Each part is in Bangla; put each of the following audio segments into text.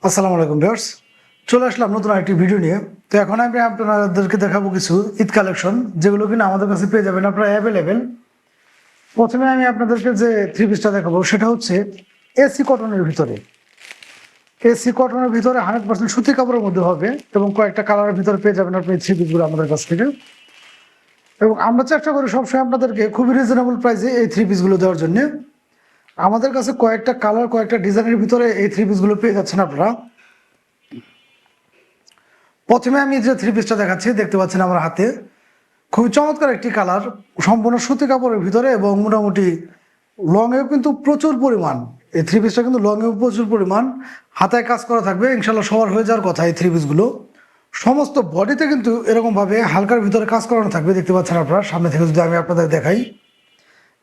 আসসালামু আলাইকুম ভিউয়ার্স, চলে আসলাম নতুন একটি ভিডিও নিয়ে। তো এখন আমি আপনাদেরকে দেখাবো কিছু ঈদ কালেকশন, যেগুলো কিনা আমাদের কাছে পেয়ে যাবেন আপনারা অ্যাভেলেবেল। প্রথমে আমি আপনাদেরকে যে থ্রি পিসটা দেখাবো সেটা হচ্ছে এসি কটনের ভিতরে। এসি কটনের ভিতরে 100% সুতি কাপড়ের মধ্যে হবে এবং কয়েকটা কালারের ভিতরে পেয়ে যাবেন আপনি থ্রি পিসগুলো আমাদের কাছ থেকে। এবং আমরা চেষ্টা করি সবসময় আপনাদেরকে খুবই রিজনেবল প্রাইসে এই থ্রি পিসগুলো দেওয়ার জন্য। আমাদের কাছে কয়েকটা কালার, কয়েকটা ডিজাইনের ভিতরে এই থ্রি পিসগুলো পেয়ে যাচ্ছেন আপনারা। প্রথমে আমি যে থ্রি পিসটা দেখাচ্ছি, দেখতে পাচ্ছেন আমার হাতে, খুবই চমৎকার একটি কালার, সম্পূর্ণ সুতি কাপড়ের ভিতরে এবং মোটামুটি লংয়েও কিন্তু প্রচুর পরিমাণ। এই থ্রি পিসটা কিন্তু লংয়েও প্রচুর পরিমাণ, হাতায় কাজ করা থাকবে, ইনশাল্লাহ সবার হয়ে যাওয়ার কথা। এই থ্রি পিসগুলো সমস্ত বডিতে কিন্তু এরকমভাবে হালকার ভিতরে কাজ করানো থাকবে, দেখতে পাচ্ছেন আপনারা সামনে থেকে যদি আমি আপনাদের দেখাই।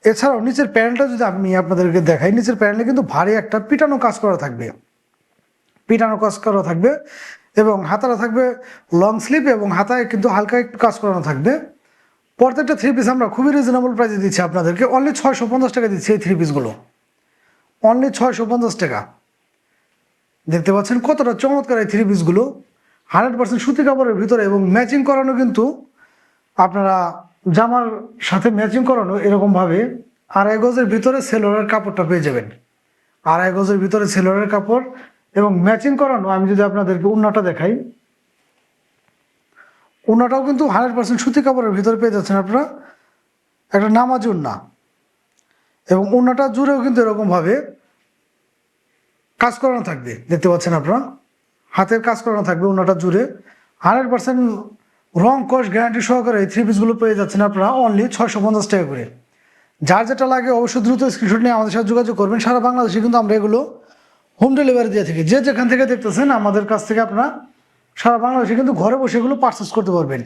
এছাড়াও নিচের প্যানেলটা যদি আমি আপনাদেরকে দেখাই, নিচের প্যানেলে কিন্তু ভারী একটা পিটানো কাজ করা থাকবে, পিটানো কাজ করা থাকবে এবং হাতাটা থাকবে লং স্লিভ এবং হাতায় কিন্তু হালকা একটু কাজ করানো থাকবে। প্রত্যেকটা থ্রি পিস আমরা খুবই রিজনেবল প্রাইসে দিচ্ছি আপনাদেরকে, অনলি 650 টাকা দিচ্ছি এই থ্রি পিসগুলো, অনলি 650 টাকা। দেখতে পাচ্ছেন কতটা চমৎকার এই থ্রি পিসগুলো, 100% সুতি কাপড়ের ভিতরে এবং ম্যাচিং করানো কিন্তু আপনারা জামার সাথে ম্যাচিং করানো এরকমভাবে 2.5 গজের ভিতরে সেলোয়ারের কাপড়টা পেয়ে যাবেন, 2.5 গজের ভিতরে সেলোয়ারের কাপড় এবং ম্যাচিং করানো। আমি যদি আপনাদেরকে ওড়নাটা দেখাই, ওড়নাটাও কিন্তু 100% সুতি কাপড়ের ভিতরে পেয়ে যাচ্ছেন আপনারা, একটা নামাজি ওড়না এবং ওড়নাটা জুড়েও কিন্তু এরকমভাবে কাজ করানো থাকবে, দেখতে পাচ্ছেন আপনারা, হাতের কাজ করানো থাকবে ওড়নাটা জুড়ে। 100% রং কস গ্যারান্টি সহকারে এই থ্রি পিসগুলো পেয়ে যাচ্ছেন আপনারা অনলি 650 টাকা করে। যার যেটা লাগে অবশ্যই দ্রুত স্ক্রিনশট নিয়ে আমাদের সাথে যোগাযোগ করবেন। সারা বাংলাদেশে কিন্তু আমরা এগুলো হোম ডেলিভারি দিয়ে থাকি, যে যেখান থেকে দেখতেছেন আমাদের কাছ থেকে আপনারা সারা বাংলাদেশে কিন্তু ঘরে বসে এগুলো পারচেস করতে পারবেন।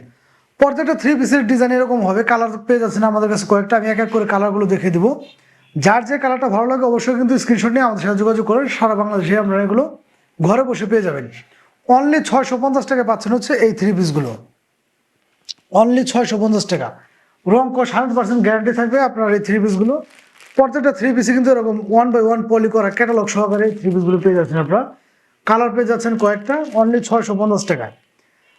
প্রত্যেকটা থ্রি পিসের ডিজাইন এরকম হবে, কালার পেয়ে যাচ্ছেন আমাদের কাছে কয়েকটা, আমি এক এক করে কালারগুলো দেখে দিব। যার যে কালারটা ভালো লাগে অবশ্যই কিন্তু স্ক্রিনশট নিয়ে আমাদের সাথে যোগাযোগ করেন। সারা বাংলাদেশে আপনারা এগুলো ঘরে বসে পেয়ে যাবেন। অনলি 650 টাকা পাচ্ছেন হচ্ছে এই থ্রি পিসগুলো, অনলি 650 টাকা। রং কস 100% গ্যারান্টি থাকবে আপনার এই থ্রি পিসগুলো। প্রত্যেকটা থ্রি পিসে কিন্তু এরকম 1 বাই 1 পলি করা ক্যাটালগ সহকারে এই থ্রি পিসগুলো পেয়ে যাচ্ছেন আপনারা। কালার পেয়ে যাচ্ছেন কয়েকটা, অনলি 650 টাকায়।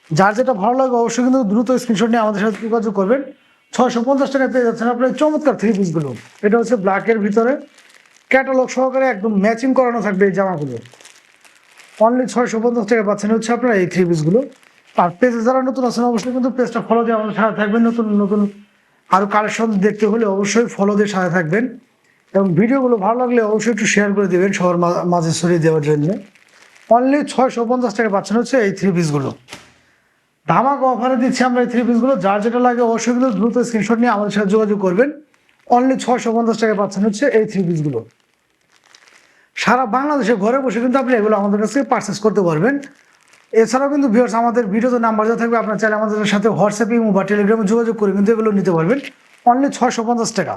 যার যেটা ভালো লাগে অবশ্যই কিন্তু দ্রুত স্ক্রিনশট নিয়ে আমাদের সাথে যোগাযোগ করবেন। 650 টাকায় পেয়ে যাচ্ছেন আপনার চমৎকার থ্রি পিসগুলো। এটা হচ্ছে ব্ল্যাকের ভিতরে ক্যাটালগ সহকারে একদম ম্যাচিং করানো থাকবে এই জামাগুলো। অনলি 650 টাকা পাচ্ছেন হচ্ছে আপনারা এই থ্রি পিসগুলো। আর পেজে যারা নতুন আছেন অবশ্যই কিন্তু পেজটা ফলো দিয়ে আমাদের সাথে থাকবেন। নতুন নতুন আরও কালেকশন দেখতে হলে অবশ্যই ফলো দিয়ে সাথে থাকবেন এবং ভিডিওগুলো ভালো লাগলে অবশ্যই একটু শেয়ার করে দেবেন সবার মাঝে ছড়িয়ে দেওয়ার জন্য। অনলি 650 টাকা পাচ্ছেন হচ্ছে এই থ্রি পিসগুলো। ধামাকা অফারে দিচ্ছি আমরা এই থ্রি পিসগুলো। যার যেটা লাগে অবশ্যই কিন্তু দ্রুত স্ক্রিনশট নিয়ে আমাদের সাথে যোগাযোগ করবেন। অনলি 650 টাকা পাচ্ছেন হচ্ছে এই থ্রি পিসগুলো। সারা বাংলাদেশে ঘরে বসে কিন্তু আপনি এগুলো আমাদের কাছে পারচেস করতে পারবেন। এছাড়াও কিন্তু ভিউয়ার্স আমাদের ভিডিওতে নাম্বার যা থাকবে, আপনার চাইলে আমাদের সাথে হোয়াটসঅ্যাপ, ইমো বা টেলিগ্রামে যোগাযোগ করে কিন্তু এগুলো নিতে পারবেন অনলি 650 টাকা।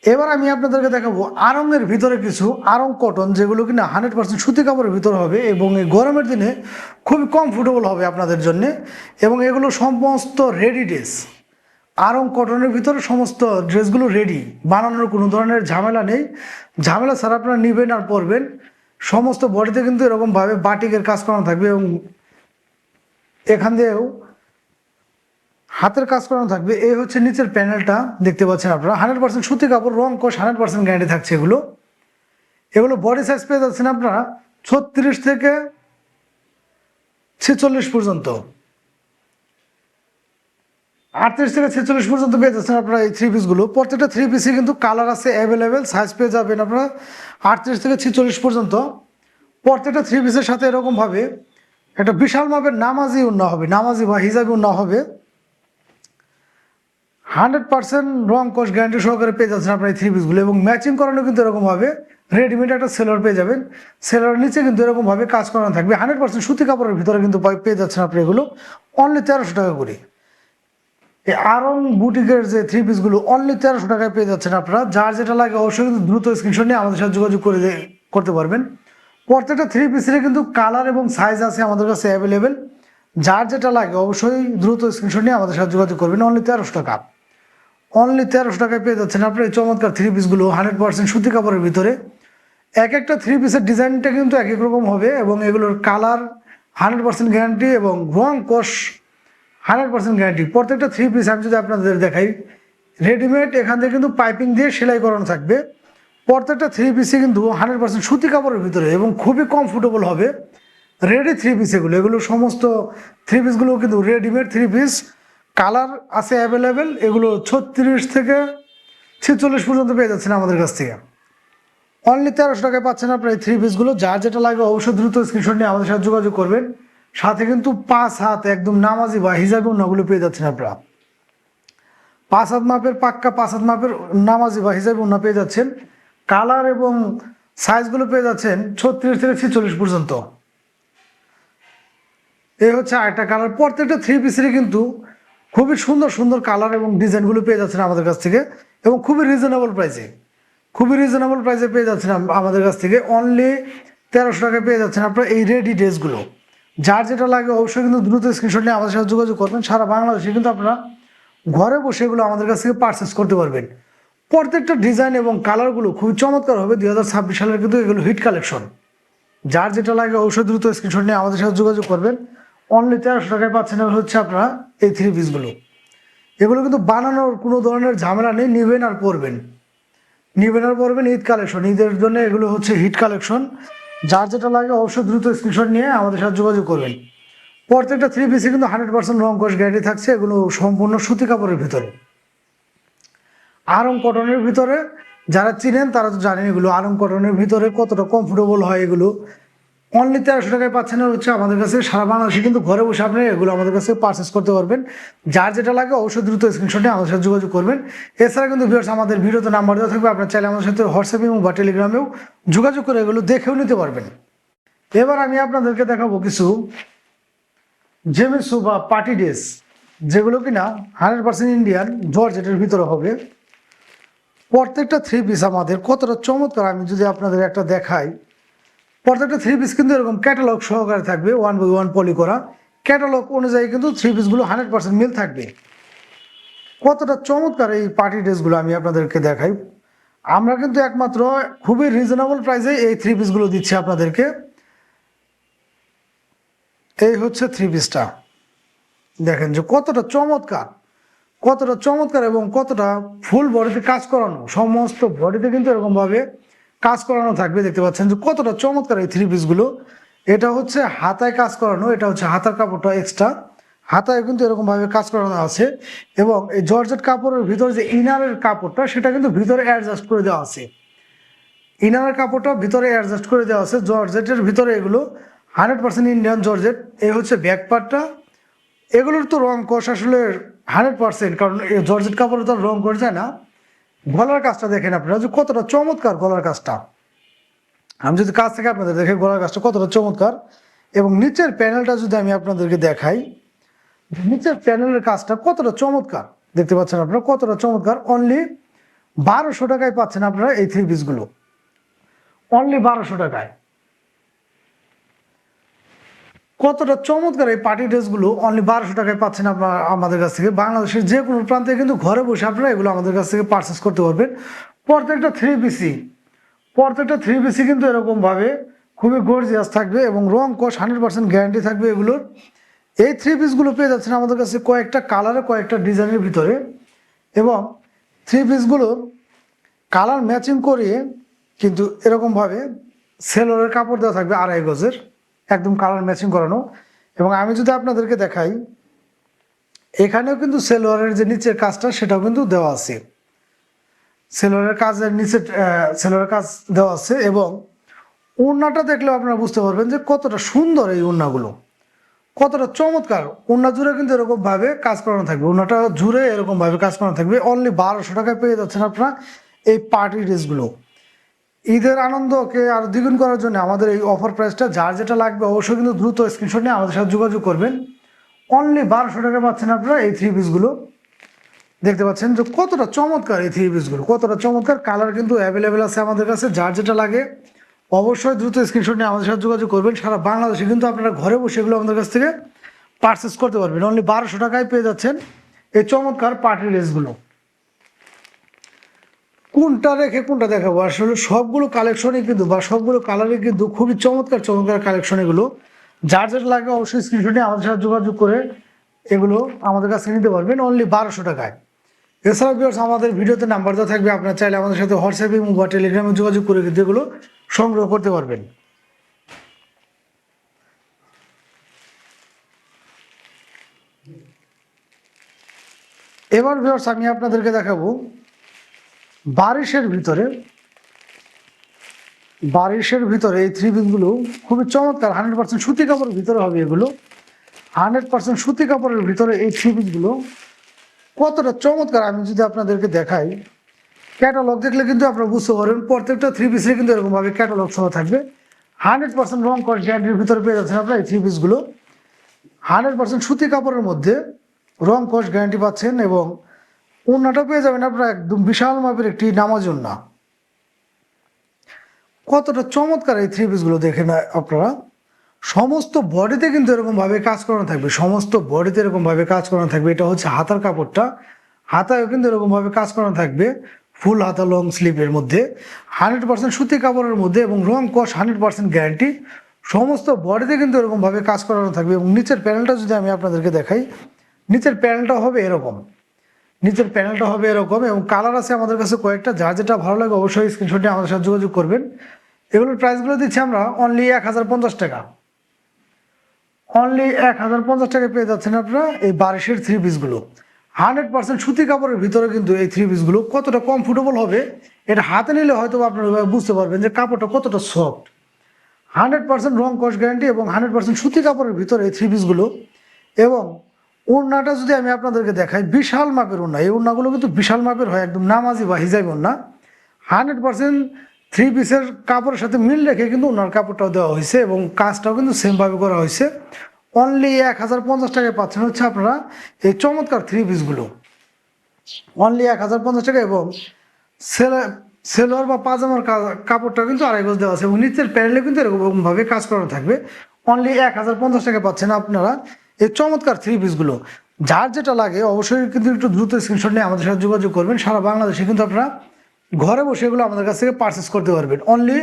এবার আমি আপনাদেরকে দেখাবো আরঙের ভিতরে কিছু আরং কটন, যেগুলো কিনা 100% সুতি কাপড়ের ভিতরে হবে এবং এই গরমের দিনে খুবই কমফোর্টেবল হবে আপনাদের জন্য। এবং এগুলো সমস্ত রেডি ড্রেস, আরং কটনের ভিতরে সমস্ত ড্রেসগুলো রেডি, বানানোর কোনো ধরনের ঝামেলা নেই। ঝামেলা ছাড়া আপনারা নেবেন আর পরবেন। সমস্ত বডিতে কিন্তু এরকমভাবে বাটিকের কাজ করানো থাকবে এবং এখান দিয়েও হাতের কাজ করানো থাকবে। এই হচ্ছে নিচের প্যানেলটা, দেখতে পাচ্ছেন আপনারা। 100% সুতি কাপড়, রং কোষ 100% গ্যারান্টি থাকছে এগুলো। এগুলো বডি সাইজ পেয়ে যাচ্ছেন আপনারা 36 থেকে 46 পর্যন্ত, 38 থেকে 46 পর্যন্ত পেয়ে যাচ্ছেন আপনারা এই থ্রি পিসগুলো। প্রত্যেকটা থ্রি পিসে কিন্তু কালার আছে অ্যাভেলেবেল, সাইজ পেয়ে যাবেন আপনারা 38 থেকে 46 পর্যন্ত। প্রত্যেকটা থ্রি পিসের সাথে এরকমভাবে একটা বিশাল মাপের নামাজি ওড়না হবে, নামাজি বা হিজাবি ওড়না হবে। 100% রং কোষ গ্যারান্টি সহকারে পেয়ে যাচ্ছেন আপনার এই থ্রি পিসগুলো এবং ম্যাচিং করানো কিন্তু এরকমভাবে রেডিমেড একটা সেলোয়ার পেয়ে যাবেন। সেলোয়ার নিচে কিন্তু এরকমভাবে কাজ করানো থাকবে। 100% সুতি কাপড়ের ভিতরে কিন্তু পেয়ে যাচ্ছেন আপনি এগুলো অনলি 1300 টাকা করে। এই আরং বুটিকের যে থ্রি পিসগুলো অনলি 1300 টাকায় পেয়ে যাচ্ছেন আপনারা। যার যেটা লাগে অবশ্যই কিন্তু দ্রুত স্ক্রিনশট নিয়ে আমাদের সাথে যোগাযোগ করতে পারবেন। প্রত্যেকটা থ্রি পিসের কিন্তু কালার এবং সাইজ আছে আমাদের কাছে অ্যাভেলেবেল। যার যেটা লাগে অবশ্যই দ্রুত স্ক্রিনশট নিয়ে আমাদের সাথে যোগাযোগ করবেন। অনলি 1300 টাকা, অনলি 1300 টাকায় পেয়ে যাচ্ছেন আপনার এই চমৎকার থ্রি পিসগুলো 100% সুতি কাপড়ের ভিতরে এক একটা থ্রি পিসের ডিজাইনটা কিন্তু এক এক রকম হবে এবং এগুলোর কালার 100% গ্যারান্টি এবং রং কোষ 100% গ্যারান্টি। প্রত্যেকটা থ্রি পিস আমি যদি আপনাদের দেখাই রেডিমেড, এখান থেকে কিন্তু পাইপিং দিয়ে সেলাই করানো থাকবে। প্রত্যেকটা থ্রি পিসে কিন্তু 100% সুতি কাপড়ের ভিতরে এবং খুবই কমফোর্টেবল হবে। রেডি থ্রি পিস এগুলো সমস্ত থ্রি পিসগুলো কিন্তু রেডিমেড থ্রি পিস। কালার আছে অ্যাভেলেবেল, এগুলো 36 থেকে 46 পর্যন্ত পেয়ে যাচ্ছেন আমাদের কাছ থেকে। অনলি 1300 টাকায় পাচ্ছেন আপনার এই থ্রি পিসগুলো। যার যেটা লাগবে অবশ্যই দ্রুত স্ক্রিনশট নিয়ে আমাদের সাথে যোগাযোগ করবেন। সাথে কিন্তু 5 হাত একদম নামাজি বা হিজাবি ওড়নাগুলো পেয়ে যাচ্ছেন আপনারা। 5 হাত মাপের পাক্কা 5 হাত মাপের নামাজি বা হিজাবি ওড়না পেয়ে যাচ্ছেন। কালার এবং সাইজগুলো পেয়ে যাচ্ছেন 36 থেকে 46 পর্যন্ত। এই হচ্ছে আরেকটা কালার। প্রত্যেকটা থ্রি পিসেরই কিন্তু খুবই সুন্দর সুন্দর কালার এবং ডিজাইনগুলো পেয়ে যাচ্ছেন আমাদের কাছ থেকে এবং খুবই রিজনেবল প্রাইসে পেয়ে যাচ্ছেন আমাদের কাছ থেকে। অনলি 1300 টাকায় পেয়ে যাচ্ছেন আপনারা এই রেডি ড্রেসগুলো। যার যেটা লাগে অবশ্যই কিন্তু দ্রুত স্ক্রিনশট নিয়ে আমাদের সাথে যোগাযোগ করবেন। সারা বাংলাদেশে কিন্তু আপনারা ঘরে বসে এগুলো আমাদের কাছ থেকে পারচেস করতে পারবেন। প্রত্যেকটা ডিজাইন এবং কালারগুলো খুবই চমৎকার হবে। 2026 সালের কিন্তু এগুলো হিট কালেকশন। যার যেটা লাগে অবশ্যই দ্রুত স্ক্রিনশট নিয়ে আমাদের সাথে যোগাযোগ করবেন। অনলি 1300 টাকায় পাচ্ছেন হচ্ছে আপনারা এই থ্রি পিসগুলো। এগুলো কিন্তু বানানোর কোনো ধরনের ঝামেলা নেই, নিবেন আর পরবেন ঈদ কালেকশন, ঈদের জন্য এগুলো হচ্ছে হিট কালেকশন। যার যেটা লাগে অবশ্যই দ্রুত স্ক্রিনশট নিয়ে আমাদের সাথে যোগাযোগ করবেন। প্রত্যেকটা থ্রি পিসে কিন্তু 100% রং কোষ গ্যারান্টি থাকছে। এগুলো সম্পূর্ণ সুতি কাপড়ের ভিতরে, আরং কটনের ভিতরে। যারা চিনেন তারা তো জানেন এগুলো আরং কটনের ভিতরে কতটা কমফোর্টেবল হয় এগুলো। অনলি 1300 টাকায় পাচ্ছেন হচ্ছে আমাদের কাছে। সারা বাংলাদেশে কিন্তু ঘরে বসে আপনি এগুলো আমাদের কাছে পারচেস করতে পারবেন। যার যেটা লাগে অবশ্যই দ্রুত স্ক্রিনশটে আমাদের সাথে যোগাযোগ করবেন। এছাড়া কিন্তু ভিউয়ার্স আমাদের ভিডিওতে নাম্বার দেওয়া থাকবে, আপনার চাইলে আমাদের সাথে হোয়াটসঅ্যাপ এবং বা টেলিগ্রামেও যোগাযোগ করে এগুলো দেখেও নিতে পারবেন। এবার আমি আপনাদেরকে দেখাবো কিছু জেমিসু বা পার্টি ড্রেস, যেগুলো কিনা 100% ইন্ডিয়ান জর্জেটের ভিতরে হবে। প্রত্যেকটা থ্রি পিস আমাদের কতটা চমৎকার আমি যদি আপনাদের একটা দেখাই। প্রত্যেকটা থ্রি পিস কিন্তু এরকম ক্যাটালগ সহকারে থাকবে, 1x1 পলি করা ক্যাটালগ অনুযায়ী কিন্তু থ্রি পিসগুলো 100% মিল থাকবে। কতটা চমৎকার এই পার্টি ড্রেসগুলো আমি আপনাদেরকে দেখাই। আমরা কিন্তু একমাত্র খুবই রিজনেবল প্রাইসে এই থ্রি পিসগুলো দিচ্ছি আপনাদেরকে। এই হচ্ছে থ্রি পিসটা, দেখেন যে কতটা চমৎকার এবং কতটা ফুল বডিতে কাজ করানো, সমস্ত বডিতে কিন্তু এরকমভাবে কাজ করানো থাকবে। দেখতে পাচ্ছেন যে কতটা চমৎকার এই থ্রি পিসগুলো। এটা হচ্ছে হাতায় কাজ করানো, এটা হচ্ছে হাতার কাপড়টা এক্সট্রা, হাতায় কিন্তু এরকমভাবে কাজ করানো আছে। এবং এই জর্জেট কাপড়ের ভিতরে যে ইনারের কাপড়টা সেটা কিন্তু ভিতরে অ্যাডজাস্ট করে দেওয়া আছে। ইনারের কাপড়টা ভিতরে অ্যাডজাস্ট করে দেওয়া আছে জর্জেটের ভিতরে। এগুলো 100% ইন্ডিয়ান জর্জেট। এই হচ্ছে ব্যাক পার্টটা। এগুলোর তো রং কোষ আসলে 100%, কারণ এই জর্জেট কাপড়ে তো রং কোষ যায় না। গলার কাজটা দেখেন আপনারা যে কতটা চমৎকার গলার কাজটা। আমি যদি কাছ থেকে আপনাদের দেখে গলার কাজটা কতটা চমৎকার। এবং নিচের প্যানেলটা যদি আমি আপনাদেরকে দেখাই, নিচের প্যানেলের কাজটা কতটা চমৎকার দেখতে পাচ্ছেন আপনারা, কতটা চমৎকার। অনলি 1200 টাকায় পাচ্ছেন আপনারা এই থ্রি পিসগুলো। অনলি 1200 টাকায় কতটা চমৎকার এই পার্টি ড্রেসগুলো অনলি 1200 টাকায় পাচ্ছেন আপনারা আমাদের কাছ থেকে। বাংলাদেশের যে কোনো প্রান্তে কিন্তু ঘরে বসে আপনারা এগুলো আমাদের কাছ থেকে পারচেস করতে পারবেন। প্রত্যেকটা থ্রি পিসি কিন্তু এরকমভাবে খুবই গর্জিয়াস থাকবে এবং রং কোষ 100% গ্যারান্টি থাকবে এগুলোর। এই থ্রি পিসগুলো পেয়ে যাচ্ছেন আমাদের কাছে কয়েকটা কালারে, কয়েকটা ডিজাইনের ভিতরে। এবং থ্রি পিসগুলো কালার ম্যাচিং করিয়ে কিন্তু এরকমভাবে সেলোরের কাপড় দেওয়া থাকবে 2.5 গজের, একদম কালার ম্যাচিং করানো। এবং আমি যদি আপনাদেরকে দেখাই, এখানেও কিন্তু সেলোয়ারের যে নিচের কাজটা সেটাও কিন্তু দেওয়া আছে। সেলোয়ারের কাজের নিচে সেলোয়ারের কাজ দেওয়া আছে। এবং ওড়নাটা দেখলেও আপনারা বুঝতে পারবেন যে কতটা সুন্দর এই ওড়নাগুলো, কতটা চমৎকার। ওড়না জুড়ে কিন্তু এরকমভাবে কাজ করানো থাকবে, ওড়নাটা জুড়ে এরকমভাবে কাজ করানো থাকবে। অনলি 1200 টাকায় পেয়ে যাচ্ছেন আপনারা এই পার্টি ড্রেসগুলো। ঈদের আনন্দকে আরো দ্বিগুণ করার জন্য আমাদের এই অফার প্রাইসটা। যার যেটা লাগবে অবশ্যই কিন্তু দ্রুত স্ক্রিনশট নিয়ে আমাদের সাথে যোগাযোগ করবেন। অনলি 1200 টাকা পাচ্ছেন আপনারা এই থ্রি পিসগুলো। দেখতে পাচ্ছেন যে কতটা চমৎকার এই থ্রি পিসগুলো, কতটা চমৎকার। কালার কিন্তু অ্যাভেলেবেল আছে আমাদের কাছে। যার যেটা লাগে অবশ্যই দ্রুত স্ক্রিনশট নিয়ে আমাদের সাথে যোগাযোগ করবেন। সারা বাংলাদেশে কিন্তু আপনারা ঘরে বসে এগুলো আমাদের কাছ থেকে পারচেস করতে পারবেন। অনলি 1200 টাকায় পেয়ে যাচ্ছেন এই চমৎকার পার্টি ড্রেসগুলো। কোনটা রেখে কোনটা দেখাবো, আসলে সবগুলো কালেকশনই কিন্তু বা সবগুলো কালারই কিন্তু খুবই চমৎকার চমৎকার কালেকশন এগুলো। যার যেটা লাগে অবশ্যই স্ক্রিনশটে আমাদের সাথে যোগাযোগ করে এগুলো আমাদের কাছে নিতে পারবেন অনলি 1200 টাকায়। এছাড়া ভিউয়ার্স আমাদের ভিডিওতে নাম্বার দেওয়া থাকবে, আপনারা চাইলে আমাদের সাথে হোয়াটসঅ্যাপে বা টেলিগ্রামে যোগাযোগ করে কিন্তু এগুলো সংগ্রহ করতে পারবেন। এবার ভিউয়ার্স আমি আপনাদেরকে দেখাবো বারিশের ভিতরে এই থ্রি পিসগুলো খুবই চমৎকার 100% সুতি কাপড়ের ভিতরে হবে এগুলো। 100% সুতি কাপড়ের ভিতরে এই থ্রি পিসগুলো কতটা চমৎকার আমি যদি আপনাদেরকে দেখাই, ক্যাটালগ দেখলে কিন্তু আপনারা বুঝতে পারবেন প্রত্যেকটা থ্রি পিসে কিন্তু এরকমভাবে ক্যাটালগ সহ থাকবে। 100% রং কস গ্যারান্টির ভিতরে পেয়ে যাচ্ছেন আপনারা এই থ্রি পিসগুলো। 100% সুতি কাপড়ের মধ্যে রং কস গ্যারান্টি পাচ্ছেন এবং ওড়নাটা পেয়ে যাবেন আপনারা একদম বিশাল মাপের একটি নামাজ ওড়না। কতটা চমৎকার এই থ্রি পিসগুলো দেখেন আপনারা। সমস্ত বডিতে কিন্তু এরকমভাবে কাজ করানো থাকবে, সমস্ত বডিতে এরকমভাবে কাজ করানো থাকবে। এটা হচ্ছে হাতার কাপড়টা, হাতায়ও কিন্তু এরকমভাবে কাজ করানো থাকবে ফুল হাতা লং স্লিভের মধ্যে 100% সুতি কাপড়ের মধ্যে এবং রং কস 100% গ্যারান্টি। সমস্ত বডিতে কিন্তু এরকমভাবে কাজ করানো থাকবে এবং নিচের প্যানেলটা যদি আমি আপনাদেরকে দেখাই, নিচের প্যানেলটা হবে এরকম, নিচের প্যানেলটা হবে এরকম এবং কালার আছে আমাদের কাছে কয়েকটা। যার যেটা ভালো লাগে অবশ্যই স্ক্রিনশট নিয়ে আমাদের সাথে যোগাযোগ করবেন। এগুলোর প্রাইসগুলো দিচ্ছি আমরা অনলি 1050 টাকা। অনলি 1050 টাকায় পেয়ে যাচ্ছেন আপনারা এই বারিশের থ্রি পিসগুলো। 100% সুতি কাপড়ের ভিতরে কিন্তু এই থ্রি পিসগুলো কতটা কমফোর্টেবল হবে এটা হাতে নিলে হয়তো আপনারা বুঝতে পারবেন যে কাপড়টা কতটা সফট। 100% রং কস গ্যারান্টি এবং 100% সুতি কাপড়ের ভিতরে এই থ্রি পিসগুলো। এবং ওড়নাটা যদি আমি আপনাদেরকে দেখাই, বিশাল মাপের ওড়না। এই ওড়নাগুলো কিন্তু বিশাল মাপের হয়, একদম নামাজি বা হিজাবি ওড়না। 100% থ্রি পিসের কাপড়ের সাথে মিল রেখে কিন্তু ওনার কাপড়টাও দেওয়া হয়েছে এবং কাজটাও কিন্তু সেমভাবে করা হয়েছে। অনলি 1050 টাকায় পাচ্ছেন হচ্ছে আপনারা এই চমৎকার থ্রি পিসগুলো, অনলি 1050 টাকা। এবং সেলোয়ার বা পাজামার কাপড়টা কিন্তু আড়াই গজ দেওয়া আছে এবং নিচের প্যানেলে কিন্তু এরকমভাবে কাজ করানো থাকবে। অনলি 1050 টাকা পাচ্ছেন আপনারা এই চমৎকার থ্রি পিসগুলো। যার যেটা লাগে অবশ্যই কিন্তু একটু দ্রুত স্ক্রিনশট নিয়ে আমাদের সাথে যোগাযোগ করবেন। সারা বাংলাদেশে কিন্তু আপনারা ঘরে বসে এগুলো আমাদের কাছ থেকে পারচেস করতে পারবেন অনলি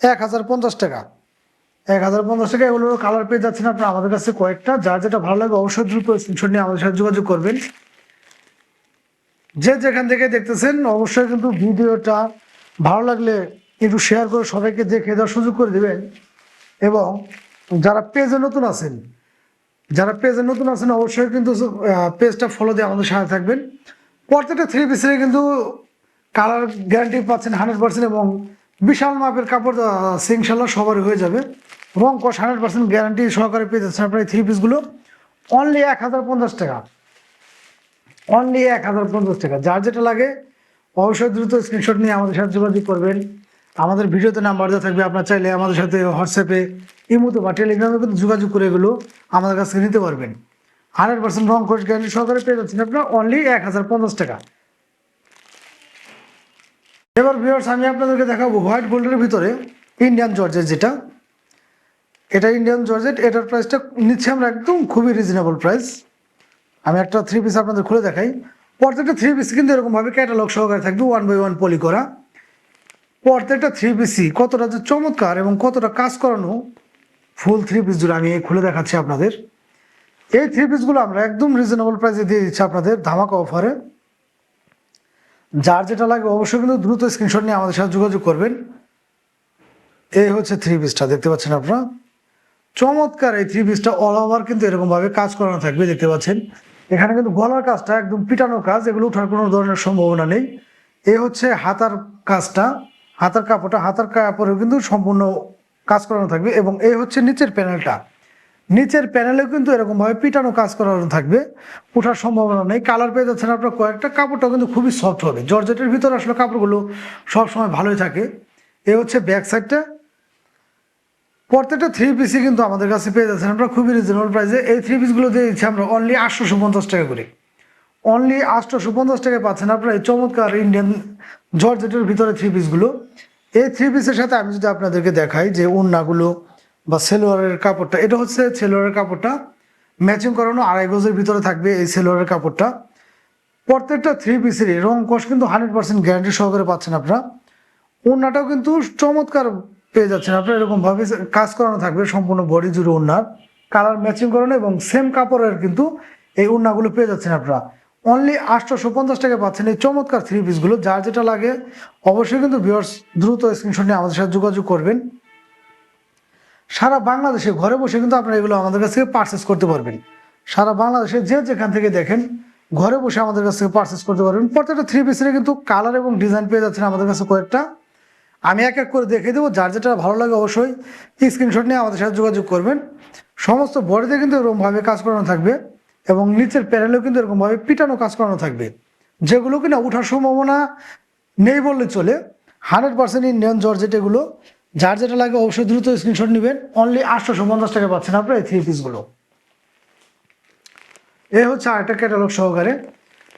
1050 টাকা। 1050 টাকা এগুলোর কালার পেয়ে যাচ্ছেন আপনারা আমাদের কাছে কয়েকটা। যার যেটা ভালো লাগে অবশ্যই দ্রুত স্ক্রিনশট নিয়ে আমাদের সাথে যোগাযোগ করবেন। যে যেখান থেকে দেখতেছেন অবশ্যই কিন্তু ভিডিওটা ভালো লাগলে একটু শেয়ার করে সবাইকে দেখে দেওয়ার সুযোগ করে দেবেন। এবং যারা পেজে নতুন আছেন অবশ্যই কিন্তু পেজটা ফলো দিয়ে আমাদের সাথে থাকবেন। প্রত্যেকটা থ্রি পিসের কিন্তু কালার গ্যারান্টি পাচ্ছেন 100% এবং বিশাল মাপের কাপড় ইনশাল্লাহ সবারই হয়ে যাবে। রং কস 100% গ্যারান্টি সহকারে পেয়ে যাচ্ছেন আপনার এই থ্রি পিসগুলো অনলি 1050 টাকা। অনলি 1050 টাকা। যার যেটা লাগে অবশ্যই দ্রুত স্ক্রিনশট নিয়ে আমাদের সাথে যোগাযোগ করবেন। আমাদের ভিডিওতে নাম্বার দেওয়া থাকবে, আপনার চাইলে আমাদের সাথে হোয়াটসঅ্যাপে ইমোতে বা টেলিগ্রামে কিন্তু যোগাযোগ করে এগুলো আমাদের কাছ থেকে নিতে পারবেন। 100% রং কস গ্যারান্টি সহকারে পেয়ে যাচ্ছেন আপনার অনলি 1050 টাকা। এবার ভিউয়ার্স আমি আপনাদেরকে দেখাবো হোয়াইট গোল্ডের ভিতরে ইন্ডিয়ান জর্জেট, যেটা এটা ইন্ডিয়ান জর্জেট। এটার প্রাইসটা নিচ্ছে আমরা একদম খুবই রিজনেবল প্রাইস। আমি একটা থ্রি পিস আপনাদের খুলে দেখাই। প্রত্যেকটা থ্রি পিস কিন্তু এরকমভাবে ক্যাটালগ সহকারে থাকবে 1 বাই 1 পলি করা। প্রত্যেকটা থ্রি পিসই কতটা যে চমৎকার এবং কতটা কাজ করানো ফুল থ্রি পিস জুড়ে আমি খুলে দেখাচ্ছি আপনাদের। এই থ্রি পিসগুলো আমরা একদম রিজনেবল প্রাইসে দিয়ে দিচ্ছি আপনাদের ধামাকা অফারে। যার যেটা লাগবে অবশ্যই কিন্তু দ্রুত স্ক্রিনশট নিয়ে আমাদের সাথে যোগাযোগ করবেন। এই হচ্ছে থ্রি পিসটা, দেখতে পাচ্ছেন আপনারা চমৎকার এই থ্রি পিসটা অল ওভার কিন্তু এরকমভাবে কাজ করানো থাকবে, দেখতে পাচ্ছেন। এখানে কিন্তু গলার কাজটা একদম পিটানো কাজ, এগুলো ওঠার কোনো ধরনের সম্ভাবনা নেই। এই হচ্ছে হাতার কাজটা, হাতার কাপড়টা, হাতার কাপড়েও কিন্তু সম্পূর্ণ কাজ করানো থাকবে। এবং এই হচ্ছে নিচের প্যানেলটা, নিচের প্যানেলেও কিন্তু এরকমভাবে পিটানো কাজ করানো থাকবে, ওঠার সম্ভাবনা নেই। কালার পেয়ে যাচ্ছেন আপনার কয়েকটা। কাপড়টা কিন্তু খুবই সফট হবে, জর্জেটের ভিতরে আসলে কাপড়গুলো সবসময় ভালোই থাকে। এই হচ্ছে ব্যাক সাইডটা। প্রত্যেকটা থ্রি পিসই কিন্তু আমাদের কাছে পেয়ে যাচ্ছেন আপনারা খুবই রিজনেবল প্রাইসে। এই থ্রি পিসগুলো দিয়ে দিচ্ছি আমরা অনলি 850 টাকা করে। অনলি 850 টাকায় পাচ্ছেন আপনারা এই চমৎকার ইন্ডিয়ান জর্জেটের ভিতরে থ্রি পিসগুলো। এই থ্রি পিসের সাথে আমি যদি আপনাদেরকে দেখাই যে ওড়নাগুলো বা সেলোয়ারের কাপড়টা, এটা হচ্ছে সেলোয়ারের কাপড়টা ম্যাচিং করানো, আড়াই গজের ভিতরে থাকবে এই সেলোয়ারের কাপড়টা। প্রত্যেকটা থ্রি পিসেরই রং কস কিন্তু 100% গ্যারান্টি সহকারে পাচ্ছেন আপনারা। ওড়নাটাও কিন্তু চমৎকার পেয়ে যাচ্ছেন আপনারা, এরকম ভাবে কাজ করানো থাকবে সম্পূর্ণ বডি জুড়ে ওড়নার, কালার ম্যাচিং করানো এবং সেম কাপড়ের কিন্তু এই ওড়নাগুলো পেয়ে যাচ্ছেন আপনারা। অনলি 850 টাকা পাচ্ছেন এই চমৎকার থ্রি পিসগুলো। যার যেটা লাগে অবশ্যই কিন্তু ভিউয়ার্স দ্রুত স্ক্রিনশট নিয়ে আমাদের সাথে যোগাযোগ করবেন। সারা বাংলাদেশে ঘরে বসে কিন্তু আপনারা এগুলো আমাদের কাছ থেকে পারচেস করতে পারবেন। সারা বাংলাদেশে যে যেখান থেকে দেখেন ঘরে বসে আমাদের কাছ থেকে পারচেস করতে পারবেন। প্রত্যেকটা থ্রি পিসের কিন্তু কালার এবং ডিজাইন পেয়ে যাচ্ছেন আমাদের কাছে কয়েকটা, আমি এক এক করে দেখে দেবো। যার যেটা ভালো লাগে অবশ্যই স্ক্রিনশট নিয়ে আমাদের সাথে যোগাযোগ করবেন। সমস্ত বডিতে কিন্তু এরকমভাবে কাজ করানো থাকবে এবং নিচের প্যানেলেও কিন্তু এরকমভাবে পিটানো কাজ করানো থাকবে, যেগুলো কিনা ওঠার সম্ভাবনা নেই বললে চলে। 100% ইন্ডিয়ান জর্জেট এগুলো। যার যেটা লাগে অবশ্যই দ্রুত স্ক্রিনশট নেবেন। অনলি 850 টাকা পাচ্ছেন আপনারা এই থ্রি পিসগুলো। এই হচ্ছে আরেকটা ক্যাটালগ সহকারে।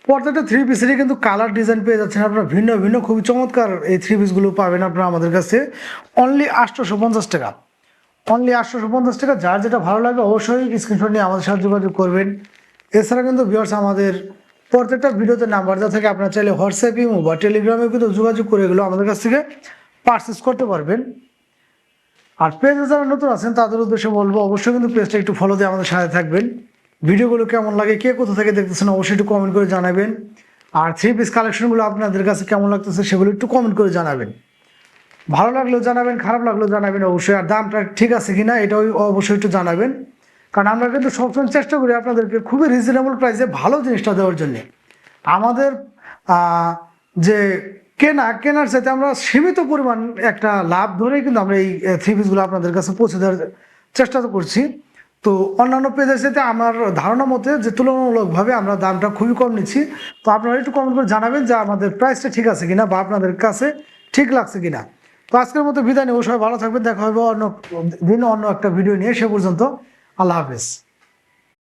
প্রত্যেকটা থ্রি পিসেরই কিন্তু কালার ডিজাইন পেয়ে যাচ্ছেন আপনারা ভিন্ন ভিন্ন, খুবই চমৎকার এই থ্রি পিসগুলো পাবেন আপনারা আমাদের কাছে অনলি 850 টাকা। অনলি 850 টাকা। যার যেটা ভালো লাগে অবশ্যই স্ক্রিনশট নিয়ে আমাদের সাথে যোগাযোগ করবেন। এছাড়া কিন্তু ভিউয়ার্স আমাদের প্রত্যেকটা ভিডিওতে নাম্বার দেওয়া থাকে, আপনারা চাইলে হোয়াটসঅ্যাপ, ইমো বা টেলিগ্রামে কিন্তু যোগাযোগ করে এগুলো আমাদের কাছ থেকে পারচেস করতে পারবেন। আর পেজে যারা নতুন আছেন তাদের উদ্দেশ্যে বলবো অবশ্যই কিন্তু পেজটা একটু ফলো দিয়ে আমাদের সাথে থাকবেন। ভিডিওগুলো কেমন লাগে, কে কোথা থেকে দেখতেছেন অবশ্যই একটু কমেন্ট করে জানাবেন। আর থ্রি পিস কালেকশনগুলো আপনাদের কাছে কেমন লাগতেছে সেগুলো একটু কমেন্ট করে জানাবেন। ভালো লাগলেও জানাবেন, খারাপ লাগলেও জানাবেন অবশ্যই। আর দামটা ঠিক আছে কিনা এটাও অবশ্যই একটু জানাবেন, কারণ আমরা কিন্তু সবসময় চেষ্টা করি আপনাদেরকে খুবই রিজনেবল প্রাইসে ভালো জিনিসটা দেওয়ার জন্যে। আমাদের যে কেনার সাথে আমরা সীমিত পরিমাণ একটা লাভ ধরেই কিন্তু আমরা এই থ্রি পিসগুলো আপনাদের কাছে পৌঁছে দেওয়ার চেষ্টা করছি। তো অন্যান্য পেজের সাথে আমার ধারণা মতে যে তুলনামূলকভাবে আমরা দামটা খুবই কম নিচ্ছি। তো আপনারা একটু কমেন্ট করে জানাবেন যে আমাদের প্রাইসটা ঠিক আছে কিনা বা আপনাদের কাছে ঠিক লাগছে কিনা। তো আজকের মতো বিদায় নেব, সবাই ভালো থাকবেন। দেখা হবে অন্য দিন অন্য একটা ভিডিও নিয়ে। সে পর্যন্ত আল্লাহ হাফেজ।